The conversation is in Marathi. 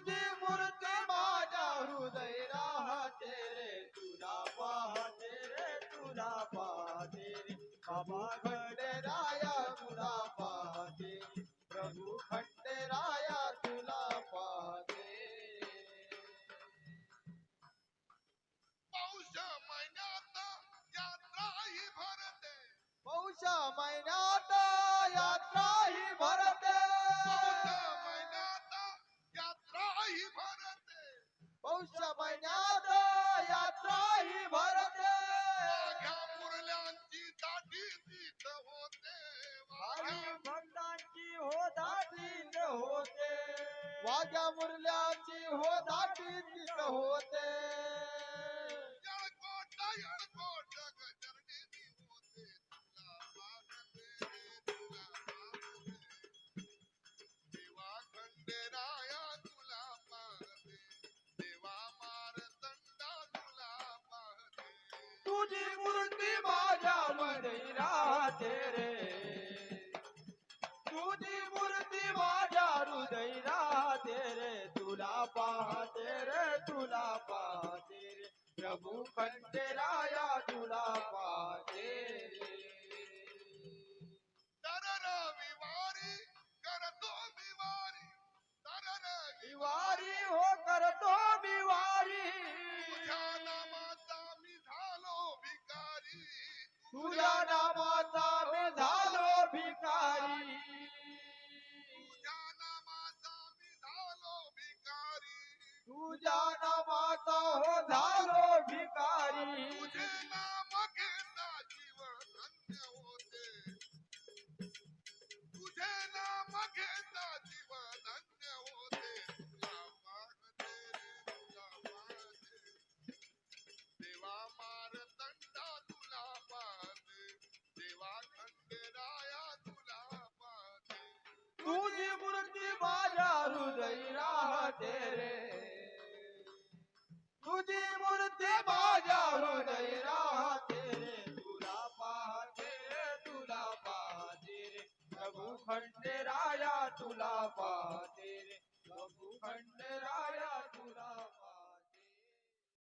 तुझी मूर्ती माझ्या हृदय राहते रे, तुला पाहते रे, तुला पाहते रे, बाबा खंडेराया तुला पाहते, प्रभू खंडेराया तुला पाहते. पौष महिन्यात यात्रा ही भरते, पौष महिन्यात यात्रा ही भरते, पौष महिन्यात यात्रा ही भरते, पौष महिन्यात यात्रा ही भरते. वाघ्या मुरल्यांची दाटी तीच होते, भावी भक्तांची हो दाटीत होते, वाघ्या मुरल्याची हो दाटीत होते. येळकोट गजरणी होते, तुला पाहते रे, तुला पाहते, देवा खंडेराया तुला पाहते, देवा मारतंडा तुला पाहते. तुझी मूर्ती माझ्या मध्ये राहते रे, तुझी मूर्ती माझ्या हृदय राहते रे, तुला पाहते रे, तुला पाहते रे, प्रभू खंडेराया तुला पाहते. तरर विवारी करतो विवारी, तरर विवारी हो करतो विवारी, तुझ्या नामाचा मी झालो भिकारी, तुझ्या नामाचा मी झालो भिकारी, तुझ्या नामाचा मी झालो भिकारी, तुझ्या नामाचा हो झालो भिकारी. तुझे नाम घेता जीवन धन्य होते, तुझे नाम घेता जीवन धन्य होते, तुला पाहते रे, तुला पाहते, देवा मारतंडा तुला पाहते, देवा खंडेराया तुला पाहते. तुझी मूर्ती माझ्या हृदय राहते रे, तुझी मूर्ती माझ्या हृदय राहते रे, तुला पाहते रे, तुला पाहते रे, प्रभू खंडेराया तुला पाहते.